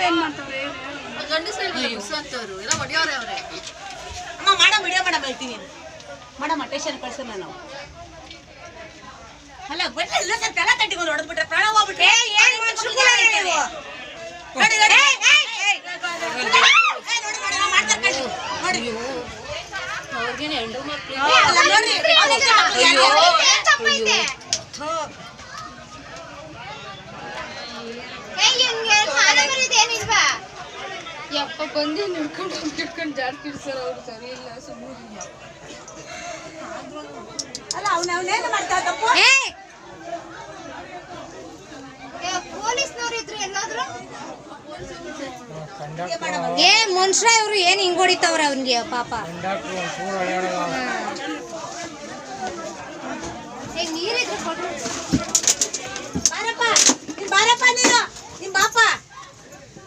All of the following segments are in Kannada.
ಏನ್ ಮಾಡ್ತಾವ್ರೆ ಗಂಡಸರು ಎಲ್ಲ ಹೊಡಿಯೋರೆ ಅವ್ರೆ. ಅಮ್ಮ ಮಾಡ ವಿಡಿಯೋ ಮಾಡ ಹೇಳ್ತೀನಿ ಮಾಡಮ್ಮ ಟೇಷನ್ ಕಳ್ಸೋಣ ನಾವು. ಅಲ್ಲ ಬಟ್ಟೆ ಇಲ್ಲ ಸರ್ ತಲೆ ತಟ್ಟಿಕೊಂಡು ಹೊಡೆದ್ಬಿಟ್ರೆ ಪ್ರಾಣ ಹೋಗ್ಬಿಟ್ರೆ ಏನ್ ಮನುಷ್ಯರು ನೀವು ನೋಡಿ ನೋಡಿ ಮಾಡ್ತಾರೆ ನೋಡಿ ಅವ್ರಿಗೇನೆ ಹೆಂಡ್ರು ಮಕ್ಕಳು ಯಪ್ಪ ಬಂದು ನಿಡ್ಕೊಂಡು ಜಾಸ್ತಿ ಇಡ್ಸಾರ ಅವ್ರು ಸರಿ ಇಲ್ಲ ಸುಮ್ಮನೆ ಅಲ್ಲ ಅವನೇನು ಮಾಡ್ತಾ ತಪ್ಪು ಪೊಲೀಸ್ನವ್ರು ಇದ್ರು ಎಲ್ಲಾದ್ರು ಏ ಮನುಷ್ಯ ಇವ್ರು ಏನ್ ಹಿಂಗ್ ಹೊಡಿತಾವ್ರ ಅವ್ನಿಗೆ ಪಾಪ ನೀರಿದ್ರು ಕೊಡ್ರು ಬಾರಪ್ಪ ಬಾರಪ್ಪ ನೀನು ನಿಮ್ ಬಾಪ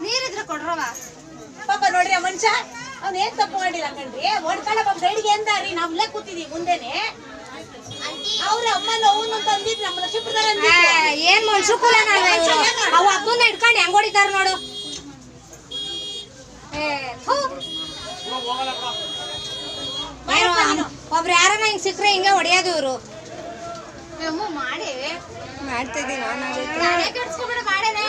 ನೀರಿದ್ರು ಕೊಡ್ರವ ಪಾಪ ನೋಡ್ರಿ ಆ ಮನುಷ್ಯ ಅವ್ನ ಏನ್ ತಪ್ಪು ಮಾಡಿಲ್ಲ ಕಣ್ರಿ ಹೊಡ್ಕೊಂಡ ಪಾಪ ಸೈಡ್ಗೆ ಎಂದಾರಿ ನಾವ್ ಇಲ್ಲೇ ಕೂತಿದೀವಿ ಮುಂದೆನೆ ಅವ್ರ ಅಮ್ಮನ ಅವನು ತಂದಿದ್ ನಮ್ಮ ಲಕ್ಷ್ಮೀಪುರದಾರ ಏನ್ ಮನುಷ್ಯ ಕುಲ ಅವ್ ಹಬ್ಬನ ಇಟ್ಕೊಂಡು ಹೆಂಗ್ ಹೊಡಿತಾರ ನೋಡು. ಒಬ್ರು ಯಾರನ್ನ ಹಿಂಗ್ ಸಿಕ್ಕ್ರೆ ಹಿಂಗೆ ಹೊಡಿಯೋದು ಇವ್ರು. ಮಾಡಿ ಮಾಡ್ತಿದ್ದೀನಿ ನಾನೇ ಕೆಡ್ಸ್ಕೊಬೇಡ ಮಾಡೇನೆ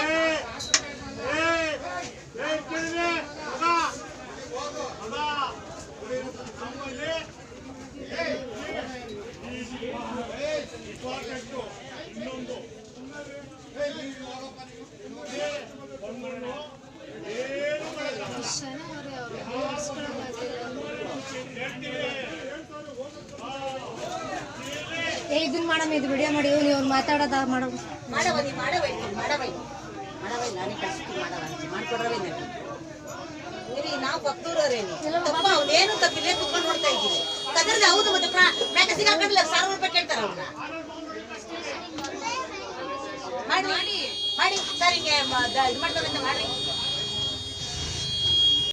ಇದನ್ ಮಾಡಮ್ಮ ಇದು ವಿಡಿಯೋ ಮಾಡಿ ನೀವು ಮಾತಾಡೋದ ಮಾಡೋ ಮಾಡವನಿ ಮಾಡವೈ ಮಾಡವೈ ಮಾಡವೈ ನಾನೇ ಕಳ್ಸ್ತೀನಿ ಮಾಡ್ಕೊಡ್ರವೇ ನಾವು ಭಕ್ತೂರೇನು ತಪ್ಪ ಅವನೇನು ತಪ್ಪಿಲ್ಲ ಕುತ್ಕೊಂಡು ನೋಡ್ತಾ ಇದ್ದೀವಿ ಕದ್ರದ ಹೌದು ಮತ್ತೆ ಮ್ಯಾಕ ಸಿಗಾಕೊಂಡಿಲ್ಲ 1000 ರೂಪಾಯಿ ಕೇಳ್ತಾರ ಅವ್ನ ಮಾಡಿ ಮಾಡಿ ಸರ್ ಹಿಂಗೆ ಇದು ಮಾಡ್ತಾರಂತ ಮಾಡ್ರಿ